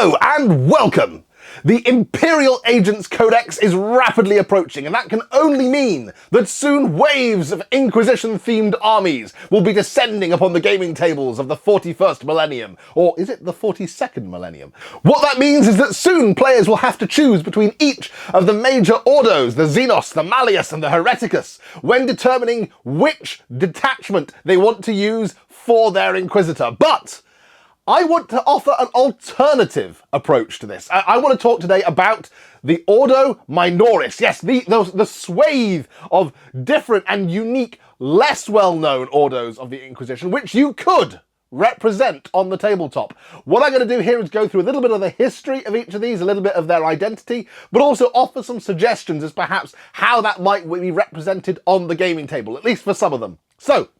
Hello and welcome! The Imperial Agents Codex is rapidly approaching, and that can only mean that soon waves of Inquisition-themed armies will be descending upon the gaming tables of the 41st millennium. Or is it the 42nd millennium? What that means is that soon players will have to choose between each of the major Ordos, the Xenos, the Malleus and the Hereticus, when determining which detachment they want to use for their Inquisitor. But I want to offer an alternative approach to this. I want to talk today about the Ordo Minoris. Yes, the swathe of different and unique, less well-known Ordos of the Inquisition, which you could represent on the tabletop. What I'm going to do here is go through a little bit of the history of each of these, a little bit of their identity, but also offer some suggestions as perhaps how that might be represented on the gaming table, at least for some of them. So,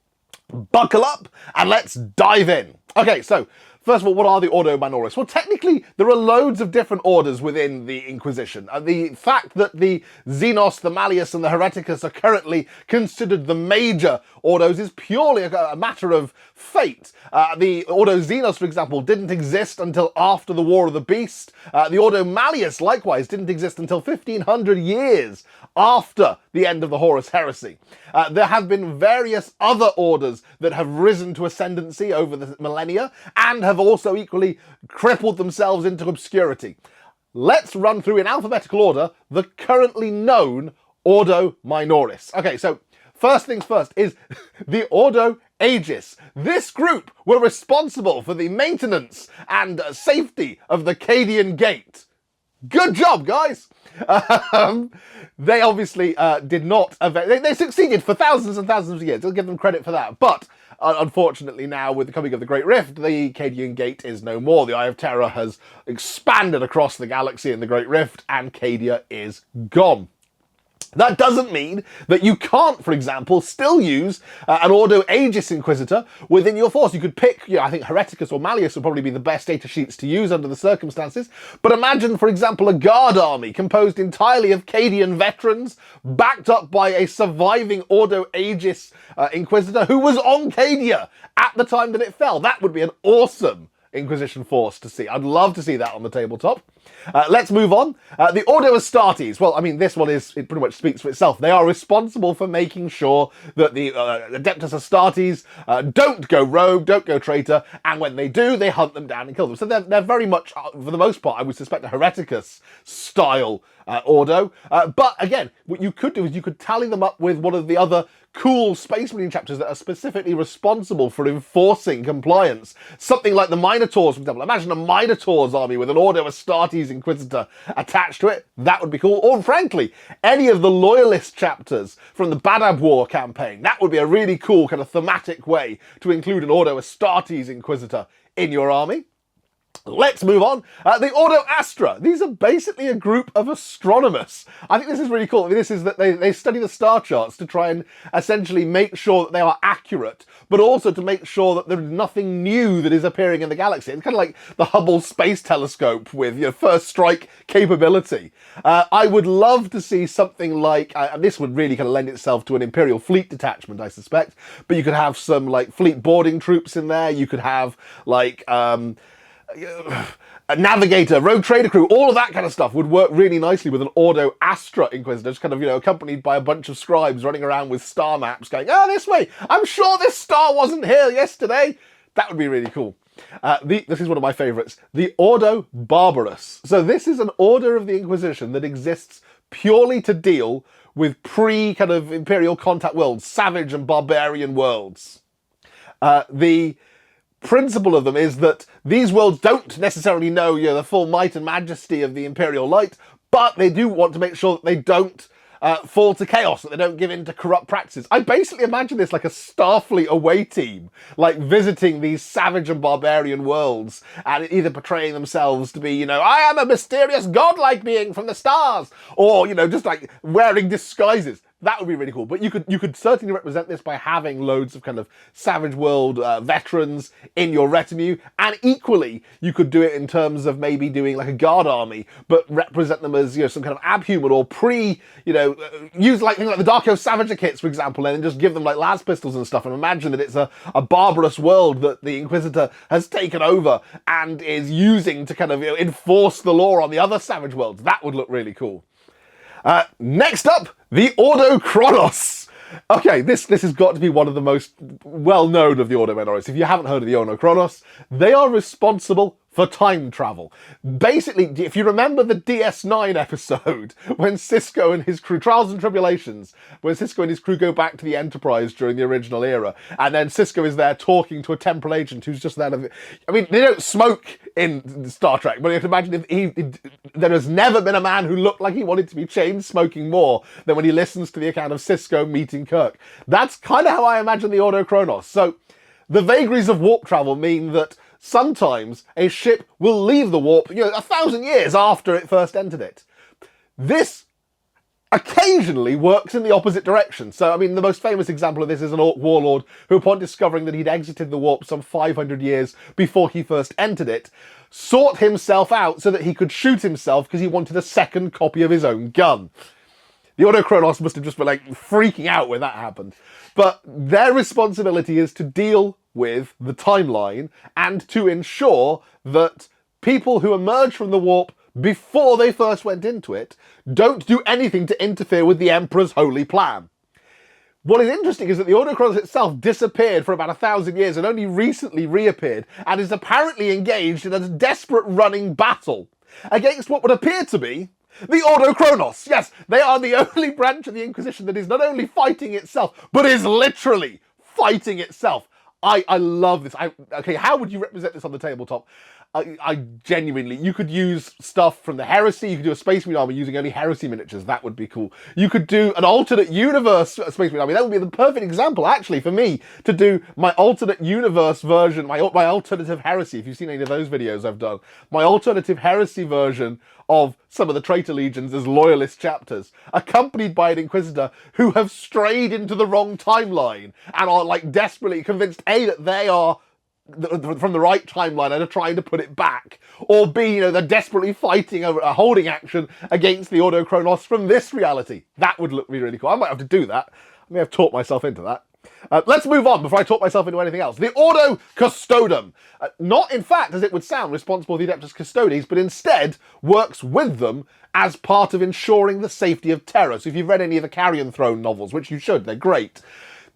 buckle up and let's dive in. Okay, so first of all, what are the Ordo Minoris? Well, technically, there are loads of different orders within the Inquisition. The fact that the Xenos, the Malleus, and the Hereticus are currently considered the major Ordos is purely a matter of fate. The Ordo Xenos, for example, didn't exist until after the War of the Beast. The Ordo Malleus, likewise, didn't exist until 1500 years after the end of the Horus Heresy. There have been various other orders that have risen to ascendancy over the millennia and have also equally crippled themselves into obscurity. Let's run through in alphabetical order the currently known Ordo Minoris. Okay, so first things first is the Ordo Aegis. This group were responsible for the maintenance and safety of the Cadian Gate. Good job, guys! They obviously did not... They succeeded for thousands and thousands of years. I'll give them credit for that. But unfortunately now, with the coming of the Great Rift, the Cadian Gate is no more. The Eye of Terror has expanded across the galaxy in the Great Rift, and Cadia is gone. That doesn't mean that you can't, for example, still use an Ordo Aegis Inquisitor within your force. You could pick, I think Hereticus or Malleus would probably be the best data sheets to use under the circumstances. But imagine, for example, a guard army composed entirely of Cadian veterans, backed up by a surviving Ordo Aegis Inquisitor who was on Cadia at the time that it fell. That would be an awesome Inquisition force to see. I'd love to see that on the tabletop. Let's move on. The Ordo Astartes. Well, I mean, this one it pretty much speaks for itself. They are responsible for making sure that the Adeptus Astartes don't go rogue, don't go traitor, and when they do, they hunt them down and kill them. So they're very much, for the most part, I would suspect a Hereticus style Ordo. But again, what you could do is you could tally them up with one of the other cool Space Marine chapters that are specifically responsible for enforcing compliance. Something like the Minotaurs, for example. Imagine a Minotaurs army with an Ordo Astartes Inquisitor attached to it. That would be cool. Or frankly, any of the Loyalist chapters from the Badab War campaign. That would be a really cool kind of thematic way to include an Ordo Astartes Inquisitor in your army. Let's move on. The Ordo Astra. These are basically a group of astronomers. I think this is really cool. This is that they study the star charts to try and essentially make sure that they are accurate, but also to make sure that there's nothing new that is appearing in the galaxy. It's kind of like the Hubble Space Telescope with first strike capability. I would love to see something like, this would really kind of lend itself to an Imperial fleet detachment, I suspect, but you could have some like fleet boarding troops in there. You could have like a navigator, rogue trader crew, all of that kind of stuff would work really nicely with an Ordo Astra Inquisitor, just kind of, accompanied by a bunch of scribes running around with star maps going, this way, I'm sure this star wasn't here yesterday. That would be really cool. This is one of my favourites, the Ordo Barbarus. So this is an order of the Inquisition that exists purely to deal with kind of Imperial contact worlds, savage and barbarian worlds. The principle of them is that these worlds don't necessarily know the full might and majesty of the Imperial light, but they do want to make sure that they don't fall to chaos, that they don't give in to corrupt practices. I basically imagine this like a Starfleet away team, like visiting these savage and barbarian worlds and either portraying themselves to be, I am a mysterious godlike being from the stars, or, just like wearing disguises. That would be really cool. But you could certainly represent this by having loads of kind of Savage World veterans in your retinue, and equally you could do it in terms of maybe doing like a guard army, but represent them as, you know, some kind of abhuman or use like things like the Darko Savager kits, for example, and then just give them like las pistols and stuff, and imagine that it's a barbarous world that the Inquisitor has taken over and is using to kind of, you know, enforce the law on the other Savage Worlds. That would look really cool. Next up, the Ordo Chronos. Okay, this has got to be one of the most well-known of the Ordo Minoris. If you haven't heard of the Ordo Chronos, they are responsible for time travel. Basically, if you remember the DS9 episode, when Cisco and his crew, Trials and Tribulations, when Cisco and his crew go back to the Enterprise during the original era, and then Cisco is there talking to a temporal agent who's just there. I mean, they don't smoke in Star Trek, but you have to imagine if there has never been a man who looked like he wanted to be chain smoking more than when he listens to the account of Cisco meeting Kirk. That's kind of how I imagine the Ordo Chronos. So, the vagaries of warp travel mean that sometimes a ship will leave the warp, 1,000 years after it first entered it. This occasionally works in the opposite direction. So, I mean, the most famous example of this is an Orc warlord who, upon discovering that he'd exited the warp some 500 years before he first entered it, sought himself out so that he could shoot himself because he wanted a second copy of his own gun. The Ordo Chronos must have just been like freaking out when that happened. But their responsibility is to deal with the timeline and to ensure that people who emerge from the warp before they first went into it don't do anything to interfere with the Emperor's holy plan. What is interesting is that the Ordo Chronos itself disappeared for about 1,000 years and only recently reappeared, and is apparently engaged in a desperate running battle against what would appear to be the Ordo Chronos. Yes, they are the only branch of the Inquisition that is not only fighting itself, but is literally fighting itself. I love this. Okay, how would you represent this on the tabletop? I genuinely, you could use stuff from the Heresy. You could do a Space Marine army using only Heresy miniatures. That would be cool. You could do an alternate universe Space Marine army. That would be the perfect example, actually, for me to do my alternate universe version, my alternative Heresy. If you've seen any of those videos I've done, my alternative Heresy version of some of the traitor legions as loyalist chapters, accompanied by an Inquisitor who have strayed into the wrong timeline and are like desperately convinced A, that they are from the right timeline and are trying to put it back, or B, they're desperately fighting over a holding action against the Ordo Chronos from this reality. That would look really cool. I might have to do that. I may have talked myself into that. Let's move on before I talk myself into anything else. The Ordo Custodum. Not, in fact, as it would sound, responsible for the Adeptus Custodes, but instead works with them as part of ensuring the safety of Terra. So if you've read any of the Carrion Throne novels, which you should, they're great,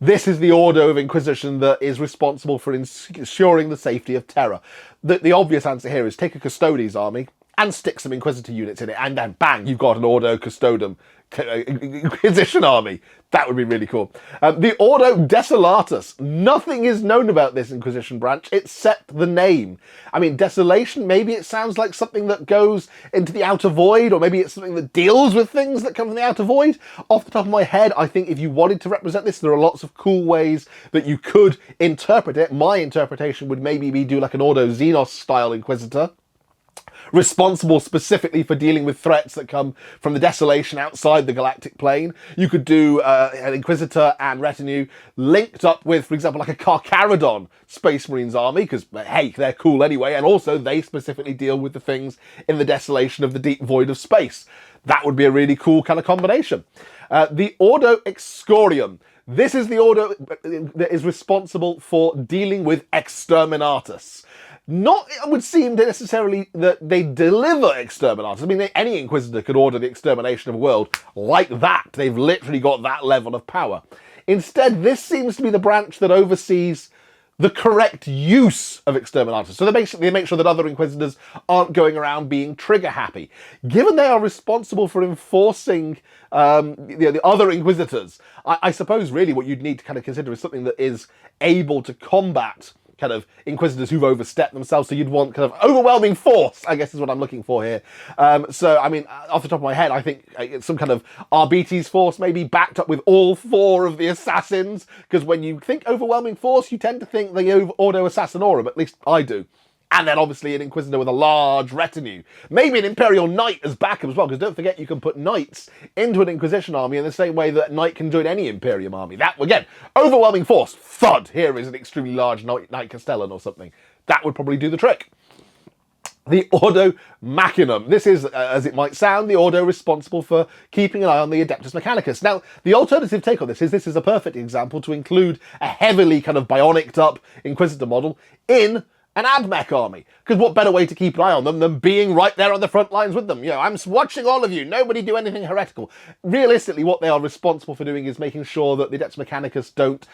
this is the Ordo of Inquisition that is responsible for ensuring the safety of Terra. The obvious answer here is take a Custodes army and stick some Inquisitor units in it, and then bang, you've got an Ordo Custodum Inquisition army. That would be really cool. The Ordo Desolatus. Nothing is known about this Inquisition branch except the name. I mean, Desolation, maybe it sounds like something that goes into the Outer Void, or maybe it's something that deals with things that come from the Outer Void. Off the top of my head, I think if you wanted to represent this, there are lots of cool ways that you could interpret it. My interpretation would maybe be do like an Ordo Xenos style Inquisitor, responsible specifically for dealing with threats that come from the desolation outside the galactic plane. You could do an Inquisitor and retinue linked up with, for example, like a Carcharodon Space Marines army, because, hey, they're cool anyway, and also they specifically deal with the things in the desolation of the deep void of space. That would be a really cool kind of combination. The Ordo Excorium. This is the order that is responsible for dealing with Exterminatus. Not, it would seem necessarily that they deliver Exterminatus. I mean, any Inquisitor could order the extermination of a world like that. They've literally got that level of power. Instead, this seems to be the branch that oversees the correct use of Exterminatus. So they make sure that other Inquisitors aren't going around being trigger happy. Given they are responsible for enforcing the other Inquisitors, I suppose really what you'd need to kind of consider is something that is able to combat kind of Inquisitors who've overstepped themselves. So you'd want kind of overwhelming force, I guess is what I'm looking for here. So, I mean, off the top of my head, I think it's some kind of Arbites force, maybe backed up with all 4 of the assassins, because when you think overwhelming force, you tend to think the Ordo Assassinorum, at least I do. and then obviously an inquisitor with a large retinue. Maybe an imperial knight as backup as well, because don't forget you can put knights into an inquisition army in the same way that a knight can join any imperium army. That, again, overwhelming force. Thud! Here is an extremely large knight castellan or something. That would probably do the trick. The Ordo Machinum. This is, as it might sound, the Ordo responsible for keeping an eye on the Adeptus Mechanicus. Now, the alternative take on this is a perfect example to include a heavily kind of bionicked up Inquisitor model in an AdMech army. Because what better way to keep an eye on them than being right there on the front lines with them? You know, I'm watching all of you. Nobody do anything heretical. Realistically, what they are responsible for doing is making sure that the Adeptus Mechanicus don't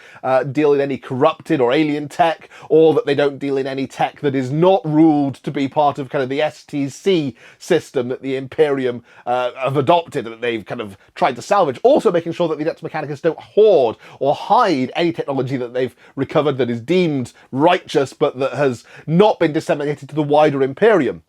deal in any corrupted or alien tech, or that they don't deal in any tech that is not ruled to be part of kind of the STC system that the Imperium have adopted and that they've kind of tried to salvage. Also making sure that the Adeptus Mechanicus don't hoard or hide any technology that they've recovered that is deemed righteous but that has not been disseminated to the wider Imperium.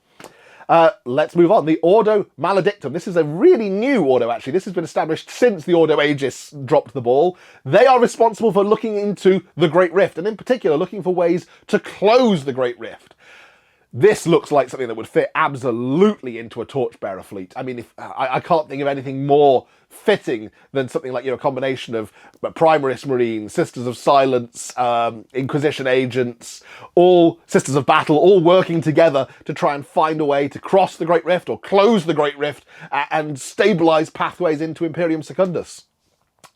Let's move on. The Ordo Maledictum. This is a really new Ordo, actually. This has been established since the Ordo Aegis dropped the ball. They are responsible for looking into the Great Rift, and in particular looking for ways to close the Great Rift. This looks like something that would fit absolutely into a Torchbearer fleet. I mean, I can't think of anything more fitting than something like, you know, a combination of Primaris Marines, Sisters of Silence, Inquisition agents, all Sisters of Battle, all working together to try and find a way to cross the Great Rift or close the Great Rift and stabilize pathways into Imperium Secundus.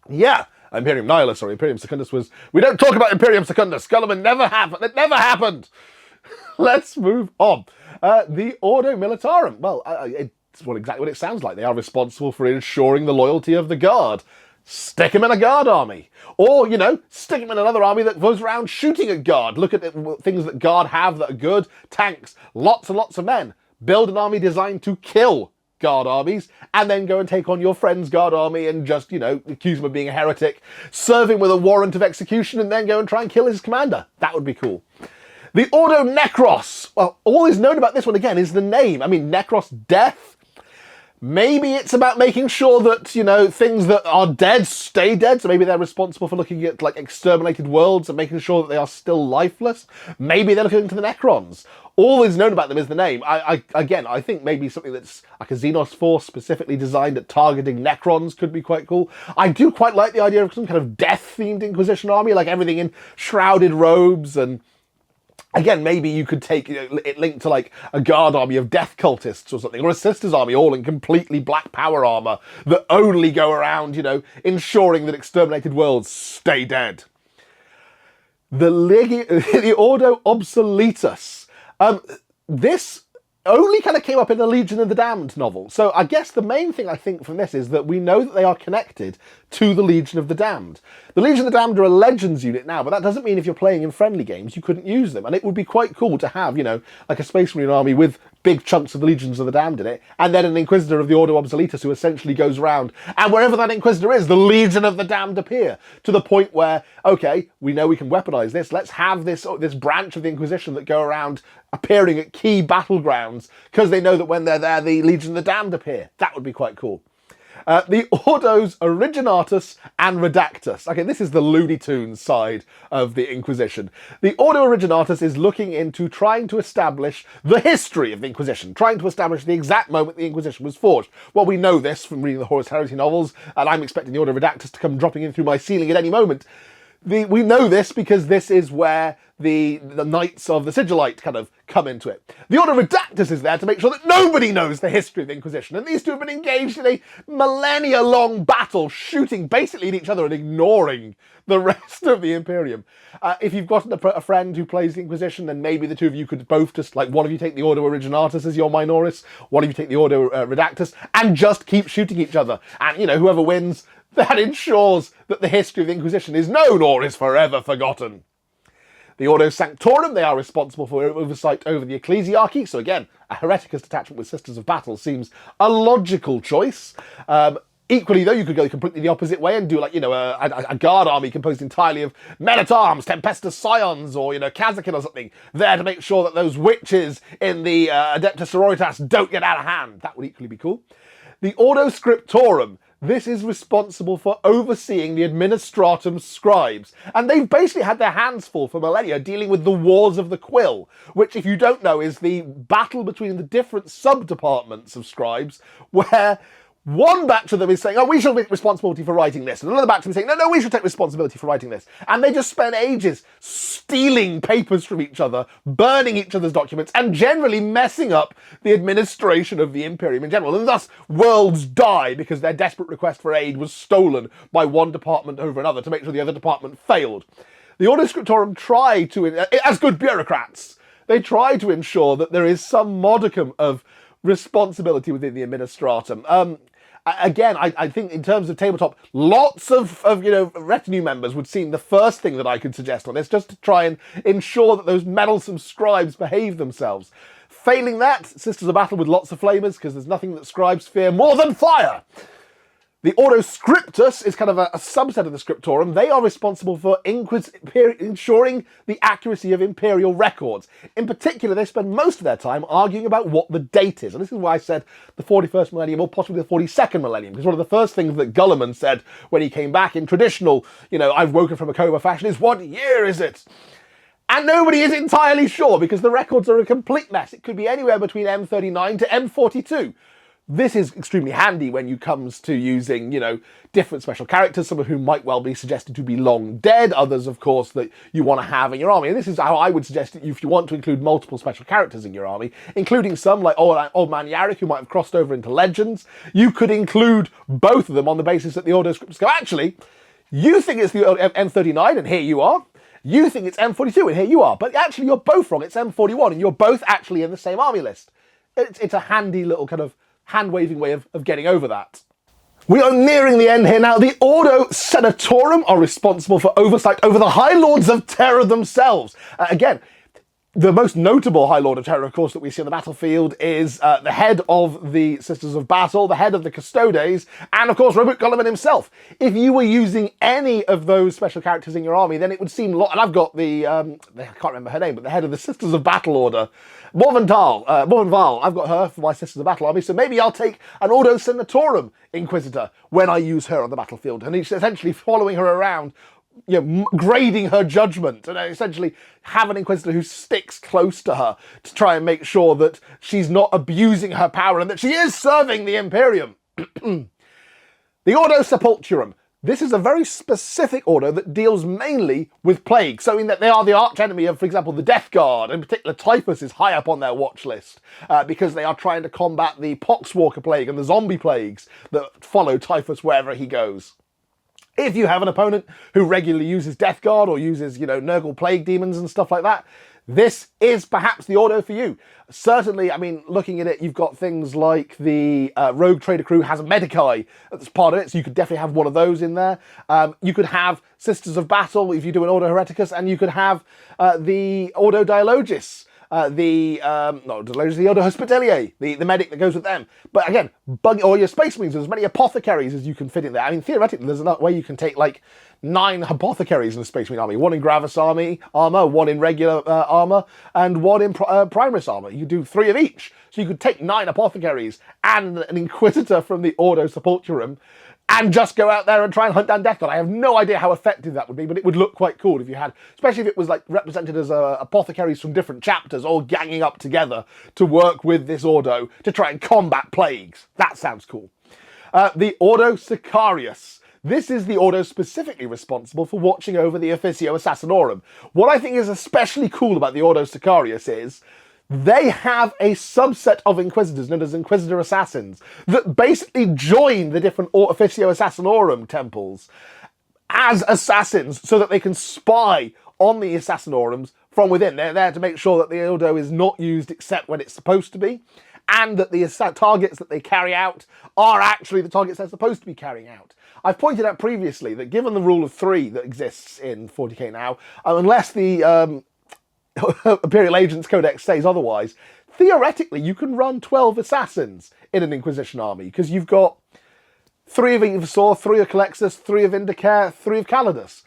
Yeah. Imperium Nihilus, sorry, Imperium Secundus was... We don't talk about Imperium Secundus. Guilliman never happened. It never happened. Let's move on. The Ordo Militarum. Well, it's exactly what it sounds like. They are responsible for ensuring the loyalty of the Guard. Stick them in a Guard army. Or, you know, stick them in another army that goes around shooting at Guard. Look at the things that Guard have that are good. Tanks. Lots and lots of men. Build an army designed to kill Guard armies, and then go and take on your friend's Guard army and just, you know, accuse him of being a heretic, serve him with a warrant of execution, and then go and try and kill his commander. That would be cool. The Ordo Necros. Well, all is known about this one, again, is the name. I mean, Necros, death. Maybe it's about making sure that, you know, things that are dead stay dead. So maybe they're responsible for looking at, like, exterminated worlds and making sure that they are still lifeless. Maybe they're looking into the Necrons. All is known about them is the name. I think maybe something that's like a Xenos force specifically designed at targeting Necrons could be quite cool. I do quite like the idea of some kind of death-themed Inquisition army, like everything in shrouded robes and... Again, maybe you could take it linked to like a Guard army of death cultists or something, or a Sisters army all in completely black power armor that only go around, you know, ensuring that exterminated worlds stay dead. The Ordo Obsoletus. This only kind of came up in the Legion of the Damned novel. So I guess the main thing I think from this is that we know that they are connected to the Legion of the Damned. The Legion of the Damned are a Legends unit now, but that doesn't mean if you're playing in friendly games, you couldn't use them. And it would be quite cool to have, you know, like a Space Marine army with big chunks of the Legions of the Damned in it, and then an Inquisitor of the Ordo Obsoletus who essentially goes around, and wherever that Inquisitor is, the Legion of the Damned appear, to the point where, okay, we know we can weaponize this, let's have this branch of the Inquisition that go around appearing at key battlegrounds, because they know that when they're there, the Legion of the Damned appear. That would be quite cool. The Ordos Originatus and Redactus. Okay, this is the Looney Tunes side of the Inquisition. The Ordo Originatus is looking into trying to establish the history of the Inquisition, trying to establish the exact moment the Inquisition was forged. Well, we know this from reading the Horus Heresy novels, and I'm expecting the Ordo Redactus to come dropping in through my ceiling at any moment. We know this because this is where the Knights of the Sigillite kind of come into it. The Ordo Redactus is there to make sure that nobody knows the history of the Inquisition, and these two have been engaged in a millennia-long battle, shooting basically at each other and ignoring the rest of the Imperium. If you've got a friend who plays the Inquisition, then maybe the two of you could both just, like, one of you take the Ordo Originatus as your Minoris, one of you take the Ordo Redactus, and just keep shooting each other. And, you know, whoever wins, that ensures that the history of the Inquisition is known or is forever forgotten. The Ordo Sanctorum, they are responsible for oversight over the ecclesiarchy. So again, a Hereticus detachment with Sisters of Battle seems a logical choice. Equally, though, you could go completely the opposite way and do, like, you know, a Guard army composed entirely of men-at-arms, Tempestus Scions, or, you know, Kazakin or something, there to make sure that those witches in the Adeptus Sororitas don't get out of hand. That would equally be cool. The Ordo Scriptorum. This is responsible for overseeing the administratum scribes, and they've basically had their hands full for millennia dealing with the Wars of the Quill, which, if you don't know, is the battle between the different sub-departments of scribes, where one batch of them is saying, oh, we shall take responsibility for writing this, and another batch of them is saying, no, we shall take responsibility for writing this. And they just spend ages stealing papers from each other, burning each other's documents, and generally messing up the administration of the Imperium in general. And thus, worlds die because their desperate request for aid was stolen by one department over another to make sure the other department failed. The Ordo Scriptorum try to, as good bureaucrats, they try to ensure that there is some modicum of responsibility within the administratum. Again, I think in terms of tabletop, lots of retinue members would seem the first thing that I could suggest on this, just to try and ensure that those meddlesome scribes behave themselves. Failing that, Sisters of Battle with lots of flamers, because there's nothing that scribes fear more than fire. The Ordo Scriptus is kind of a subset of the Scriptorum. They are responsible for ensuring the accuracy of imperial records. In particular, they spend most of their time arguing about what the date is. And this is why I said the 41st millennium or possibly the 42nd millennium, because one of the first things that Gulliman said when he came back in traditional, I've woken from a coma fashion is, what year is it? And nobody is entirely sure because the records are a complete mess. It could be anywhere between M39 to M42. This is extremely handy when you comes to using, different special characters, some of whom might well be suggested to be long dead, others, of course, that you want to have in your army. And this is how I would suggest it if you want to include multiple special characters in your army, including some like Old Man Yarick, who might have crossed over into Legends. You could include both of them on the basis that the Ordo Scriptus go, actually, you think it's the M39, and here you are. You think it's M42, and here you are. But actually, you're both wrong. It's M41, and you're both actually in the same army list. It's a handy little kind of hand-waving way of getting over that. We are nearing the end here now. The Ordo Senatorum are responsible for oversight over the High Lords of Terror themselves. Again, the most notable High Lord of Terror, of course, that we see on the battlefield is the head of the Sisters of Battle, the head of the Custodes, and of course, Robert Gulliman himself. If you were using any of those special characters in your army, then it would seem and I've got the, I can't remember her name, but the head of the Sisters of Battle Order, Morvenval. I've got her for my Sisters of Battle army, so maybe I'll take an Ordo Senatorum Inquisitor when I use her on the battlefield, and he's essentially following her around, grading her judgment, and essentially have an Inquisitor who sticks close to her to try and make sure that she's not abusing her power and that she is serving the Imperium. The Ordo Sepulchrum. This is a very specific order that deals mainly with plague, so in that they are the archenemy of, for example, the Death Guard. In particular, typhus is high up on their watch list because they are trying to combat the Poxwalker plague and the zombie plagues that follow typhus wherever he goes. If you have an opponent who regularly uses Death Guard or uses, Nurgle Plague Demons and stuff like that, this is perhaps the Ordo for you. Certainly, I mean, looking at it, you've got things like the Rogue Trader Crew has a Medicae that's part of it, so you could definitely have one of those in there. You could have Sisters of Battle if you do an Ordo Hereticus, and you could have the Ordo Dialogus. The Ordo Hospitalier, the medic that goes with them. But again, or your Space Marines, there's as many apothecaries as you can fit in there. I mean, theoretically, there's another way you can take like 9 apothecaries in a Space Marine army. 1 in Gravis armor, 1 in regular armor, and 1 in Primus armor. You do 3 of each. So you could take 9 apothecaries and an Inquisitor from the Ordo Sepulchrum and just go out there and try and hunt down Death Guard. I have no idea how effective that would be, but it would look quite cool if you had, especially if it was like represented as apothecaries from different chapters all ganging up together to work with this Ordo to try and combat plagues. That sounds cool. The Ordo Sicarius. This is the Ordo specifically responsible for watching over the Officio Assassinorum. What I think is especially cool about the Ordo Sicarius is they have a subset of Inquisitors known as Inquisitor Assassins that basically join the different Officio Assassinorum temples as assassins so that they can spy on the Assassinorums from within. They're there to make sure that the Ordo is not used except when it's supposed to be, and that the targets that they carry out are actually the targets they're supposed to be carrying out. I've pointed out previously that given the rule of 3 that exists in 40k now, unless the Imperial Agents Codex says otherwise, theoretically you can run 12 assassins in an Inquisition army, because you've got 3 of Evasaur, 3 of Calexis, 3 of Indicare, 3 of Calidus.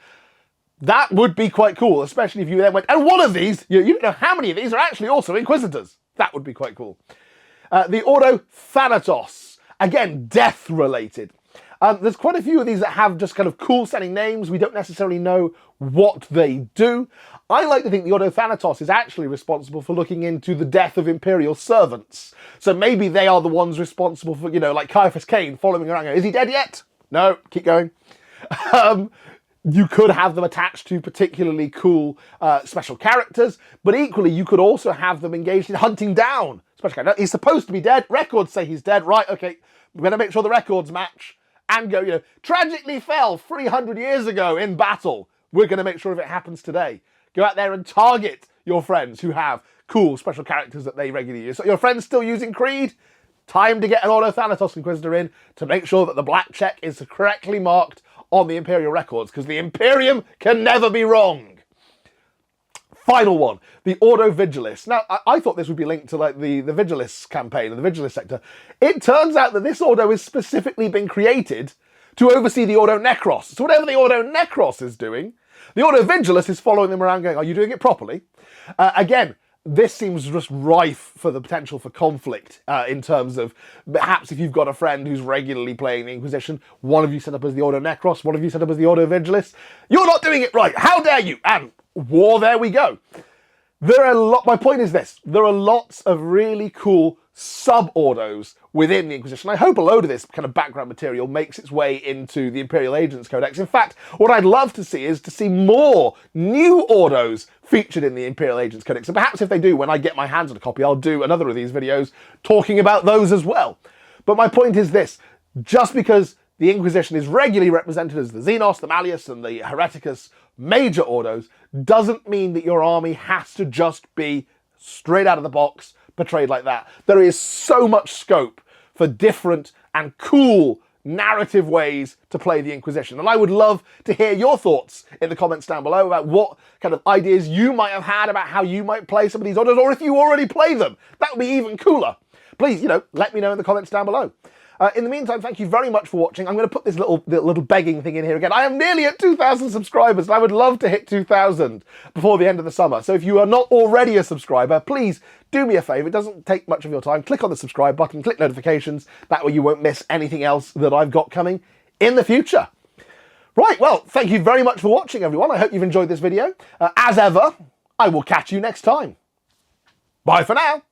That would be quite cool, especially if you then went, and one of these, you don't know how many of these are actually also Inquisitors. That would be quite cool. The Ordo Thanatos, again, death related. There's quite a few of these that have just kind of cool sounding names. We don't necessarily know what they do. I like to think the Ordo Thanatos is actually responsible for looking into the death of Imperial servants. So maybe they are the ones responsible for, you know, like Caiaphas Cain following around going, is he dead yet? No, keep going. You could have them attached to particularly cool special characters, but equally you could also have them engaged in hunting down special characters. He's supposed to be dead. Records say he's dead. Right, okay, we're going to make sure the records match and go, you know, tragically fell 300 years ago in battle. We're going to make sure if it happens today. Go out there and target your friends who have cool special characters that they regularly use. So your friends still using Creed? Time to get an Ordo Thanatos Inquisitor in to make sure that the black check is correctly marked on the Imperial records, because the Imperium can never be wrong. Final one, the Ordo Vigilis. Now, I thought this would be linked to like the Vigilis campaign and the Vigilis sector. It turns out that this Ordo has specifically been created to oversee the Ordo Necros. So whatever the Ordo Necros is doing, the Ordo Vigilis is following them around going, are you doing it properly? Again, this seems just rife for the potential for conflict in terms of perhaps if you've got a friend who's regularly playing the Inquisition, one of you set up as the Ordo Necros, one of you set up as the Ordo Vigilis. You're not doing it right. How dare you? And war, there we go. My point is this, there are lots of really cool sub-ordos within the Inquisition. I hope a load of this kind of background material makes its way into the Imperial Agents Codex. In fact, what I'd love to see is to see more new ordos featured in the Imperial Agents Codex. And perhaps if they do, when I get my hands on a copy, I'll do another of these videos talking about those as well. But my point is this, just because the Inquisition is regularly represented as the Xenos, the Malleus, and the Hereticus major ordos, doesn't mean that your army has to just be straight out of the box portrayed like that. There is so much scope for different and cool narrative ways to play the Inquisition. And I would love to hear your thoughts in the comments down below about what kind of ideas you might have had about how you might play some of these orders, or if you already play them. That would be even cooler. Please, you know, let me know in the comments down below. In the meantime, thank you very much for watching. I'm going to put this little begging thing in here again. I am nearly at 2,000 subscribers, and I would love to hit 2,000 before the end of the summer. So if you are not already a subscriber, please do me a favour. It doesn't take much of your time. Click on the subscribe button, click notifications. That way you won't miss anything else that I've got coming in the future. Right, well, thank you very much for watching, everyone. I hope you've enjoyed this video. As ever, I will catch you next time. Bye for now.